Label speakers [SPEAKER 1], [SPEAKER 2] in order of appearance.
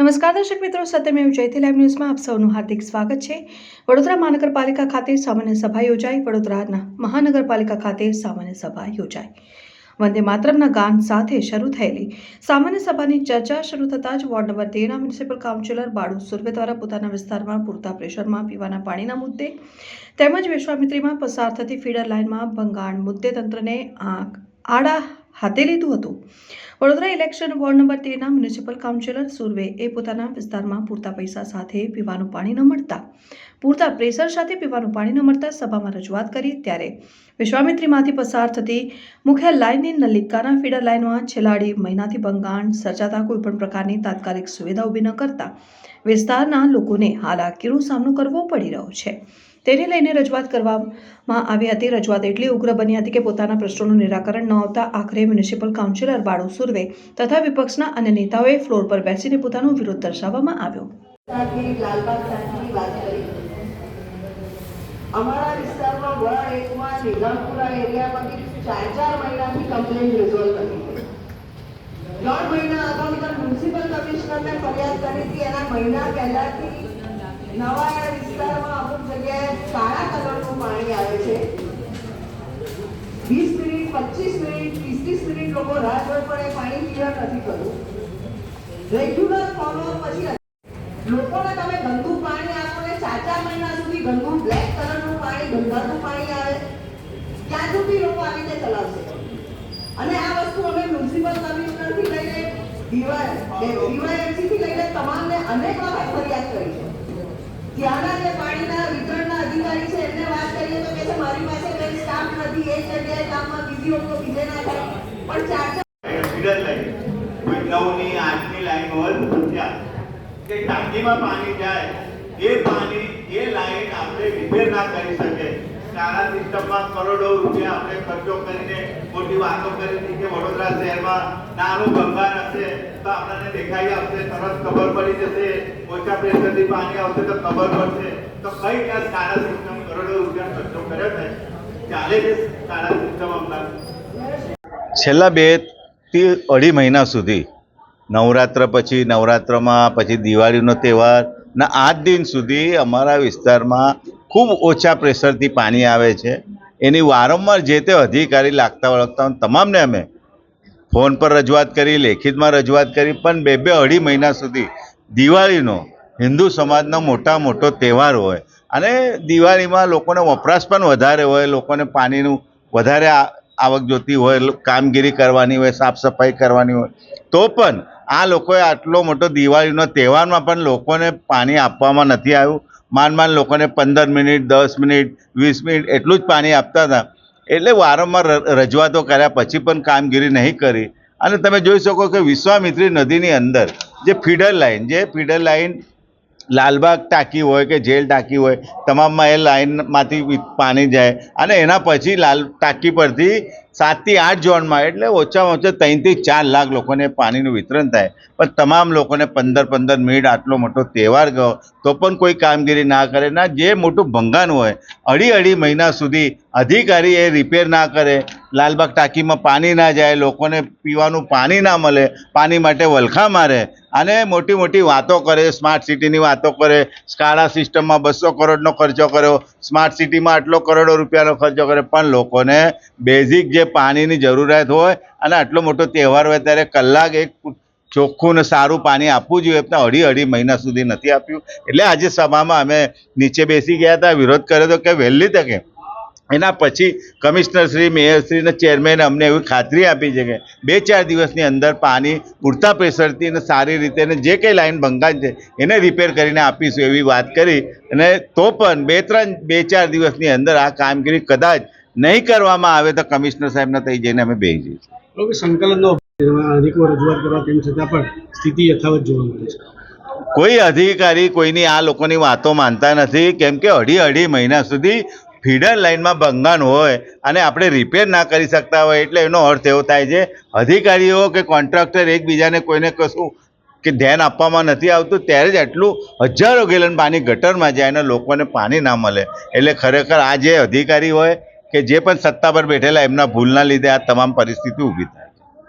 [SPEAKER 1] નમસ્કાર દર્શક મિત્રો, સત્યમેવ જયતે લાઈવ ન્યૂઝમાં આપ સૌનું હાર્દિક સ્વાગત છે। વડોદરા મહાનગરપાલિકા ખાતે સામાન્ય સભા યોજાઈ। વડોદરા મહાનગરપાલિકા ખાતે સામાન્ય સભા યોજાઈ। વંદે માતરમના ગાન સાથે શરૂ થયેલી સામાન્ય સભાની ચર્ચા શરૂ થતાં જ વોર્ડ નંબર 13ના મ્યુનિસિપલ કાઉન્સિલર બાળુ સુર્વે દ્વારા પોતાના વિસ્તારમાં પૂરતા પ્રેશરમાં પીવાના પાણીના મુદ્દે તેમજ વિશ્વામિત્રીમાં પસાર થતી ફીડર લાઇનમાં ભંગાણ મુદ્દે તંત્રને આડા હાથે લીધું હતું। વડોદરા ઇલેક્શન વોર્ડ નંબર 13ના મ્યુનિસિપલ કાઉન્સિલર સુર્વેએ પોતાના વિસ્તારમાં પૂરતા પૈસા સાથે પીવાનું પાણી ન મળતા પૂરતા પ્રેશર સાથે પીવાનું પાણી ન મળતા સભામાં રજૂઆત કરી। ત્યારે વિશ્વામિત્રીમાંથી પસાર થતી મુખ્ય લાઇનની નલિકાના ફીડર લાઇનમાં છેલ્લા 2 મહિનાથી ભંગાણ સર્જાતા કોઈપણ પ્રકારની તાત્કાલિક સુવિધા ઊભી ન કરતા વિસ્તારના લોકોને હાલાકીનો સામનો કરવો પડી રહ્યો છે। તેને લઈને રજૂઆત કરવામાં આવી હતી। રજૂઆત એટલી ઉગ્ર બની હતી કે પોતાના પ્રશ્નોનું નિરાકરણ ન આવતા આખરે મ્યુનિસિપલ કાઉન્સિલર બાળુ સુર્વે તથા વિપક્ષના અન્ય નેતાઓએ ફ્લોર પર બેસીને પોતાનો વિરોધ દર્શાવવામાં આવ્યો।
[SPEAKER 2] અમારા વિસ્તારમાં વોર્ડ 1માં નિઝામપુરા એરિયામાંથી 4 મહિનાથી કમ્પ્લેન રિઝોલ્વ નથી। 3 મહિના અગાઉ મ્યુનિસિપલ કમિશનરને ફરિયાદ કરી હતી। એના મહિના પહેલાથી નવા વિસ્તારમાં અમુક જગ્યાએ કાળા કલરનું પાણી આવે છે। 20 મિનિટ 25 મિનિટ 30 મિનિટ લોકો રાહ જોઈ પણ એ પાણી ક્લિયર નથી કરવું। રેગ્યુલર ફોલોઅપ પછી લોકોને તમે ગંદુ પાણી આપો ને 4 મહિના સુધી ગંદુ બ્લેક કલરનું પાણી ગંદાનું પાણી આવે, ત્યાં સુધી લોકો આવી રીતે ચલાવશે। અને આ વસ્તુ અમે મ્યુનિસિપલ કમિશનરથી લઈને ડીવાયએમસી થી લઈને તમામને અનેક વખત ફરિયાદ કરી છે। ત્યાંના જે પાણીના વિતરણના અધિકારી છે એમને વાત કરીએ તો કહે છે મારી પાસે કોઈ સ્ટાફ નથી, એક જગ્યાએ કામમાં બીજી હોય તો બીજે ના થાય। પણ 4
[SPEAKER 3] ફીડર લાઈન કોઈ 9ની 8ની લાઈન હોય ત્યાં કે ટાંકીમાં પાણી જાય એ પાણી એ લાઈન આપણે રિપેર ના કરી શકે। શાળા સિસ્ટમમાં કરોડો રૂપિયા આપણે ખર્ચો કરીને મોટી વાતો કરી હતી કે વડોદરા શહેરમાં નાનું ભંગાણ હશે તો આપણને દેખાઈ આવશે, તરત ખબર પડી જશે, ઓછા પ્રેશરથી પાણી આવશે તો ખબર પડશે। તો કઈ ત્યાં શાળા સિસ્ટમ કરોડો રૂપિયા ખર્ચો કર્યો છે, ચાલે છે શાળા સિસ્ટમ હમણાં?
[SPEAKER 4] છેલ્લા 2 થી 2.5 મહિના સુધી નવરાત્ર પછી નવરાત્રમાં પછી દિવાળીનો તહેવારના 8 દિન સુધી અમારા વિસ્તારમાં ખૂબ ઓછા પ્રેશરથી પાણી આવે છે। એની વારંવાર જે તે અધિકારી લાગતા વળગતા તમામને અમે ફોન પર રજૂઆત કરી, લેખિતમાં રજૂઆત કરી, પણ 2-2 મહિના સુધી દિવાળીનો હિન્દુ સમાજનો મોટો તહેવાર હોય અને દિવાળીમાં લોકોને વપરાશ પણ વધારે હોય, લોકોને પાણીનું વધારે આવક જોતી હોય, કામગીરી કરવાની હોય, સાફ સફાઈ કરવાની હોય, તો પણ આ લોકોએ આટલો મોટો દિવાળીનો તહેવારમાં પણ લોકોને પાણી આપવામાં નથી આવ્યું। માંડ લોકોને 15 મિનિટ 10 મિનિટ 20 મિનિટ એટલું જ પાણી આપતા હતા। એટલે વારંવાર રજૂઆતો કર્યા પછી પણ કામગીરી નહીં કરી। અને તમે જોઈ શકો કે વિશ્વામિત્રી નદીની અંદર જે ફીડર લાઇન લાલબાગ ટાંકી હોય કે જેલ ટાંકી હોય, તમામમાં એ લાઇનમાંથી પાણી જાય અને એના પછી ટાંકી પરથી 7 થી 8 ઝોનમાં એટલે ઓછામાં ઓછા 3 થી 4 લાખ લોકોને પાણીનું વિતરણ થાય। પણ તમામ લોકોને 15 મિનિટ આટલો મોટો તહેવાર ગયો તો પણ કોઈ કામગીરી ના કરે। ના, જે મોટું ભંગાણ હોય 2.5 મહિના સુધી અધિકારી એ રિપેર ના કરે, લાલબાગ ટાંકીમાં પાણી ના જાય, લોકોને પીવાનું પાણી ના મળે, પાણી માટે વલખા મારે અને મોટી વાતો કરે, સ્માર્ટ સિટીની વાતો કરે, શાળા સિસ્ટમમાં 200 કરોડનો ખર્ચો કર્યો, સ્માર્ટ સિટીમાં આટલો કરોડો રૂપિયાનો ખર્ચો કર્યો, પણ લોકોને બેઝિક જે પાણીની જરૂરિયાત હોય અને આટલો મોટો તહેવાર હોય ત્યારે કલાક એક ચોખ્ખું ને સારું પાણી આપવું જોઈએ, પણ 2.5 મહિના સુધી નથી આપ્યું। એટલે આજે સભામાં અમે નીચે બેસી ગયા હતા, વિરોધ કર્યો હતો કે વહેલી તકે એના પછી કમિશનરશ્રી, મેયરશ્રી અને ચેરમેને અમને એવી ખાતરી આપી છે કે 2-4 દિવસની અંદર પાણી પૂરતા પ્રેશરથી અને સારી રીતે જે કંઈ લાઈન ભંગાણ છે એને રિપેર કરીને આપીશું એવી વાત કરી। અને તો પણ 2-4 દિવસની અંદર આ કામગીરી કદાચ નહીં કરવામાં આવે તો કમિશનર સાહેબને થઈ જઈને અમે બેસી જઈશું।
[SPEAKER 5] સંકલનનો રજૂઆત કરવા તેમ છતાં પણ સ્થિતિ યથાવત જોવા મળે છે।
[SPEAKER 4] કોઈ અધિકારી કોઈની આ લોકોની વાતો માનતા નથી, કેમ કે 2.5 મહિના સુધી ફીડર લાઇનમાં ભંગાણ હોય અને આપણે રિપેર ના કરી શકતા હોય એટલે એનો અર્થ એવો થાય છે અધિકારીઓ કે કોન્ટ્રાક્ટર એકબીજાને કોઈને કશું કે ધ્યાન આપવામાં નથી આવતું, ત્યારે જ આટલું હજારો ગેલન પાણી ગટરમાં જાય અને લોકોને પાણી ના મળે। એટલે ખરેખર આ જે અધિકારી હોય કે જે પણ સત્તા પર બેઠેલા એમના ભૂલના લીધે આ તમામ પરિસ્થિતિ ઊભી થાય।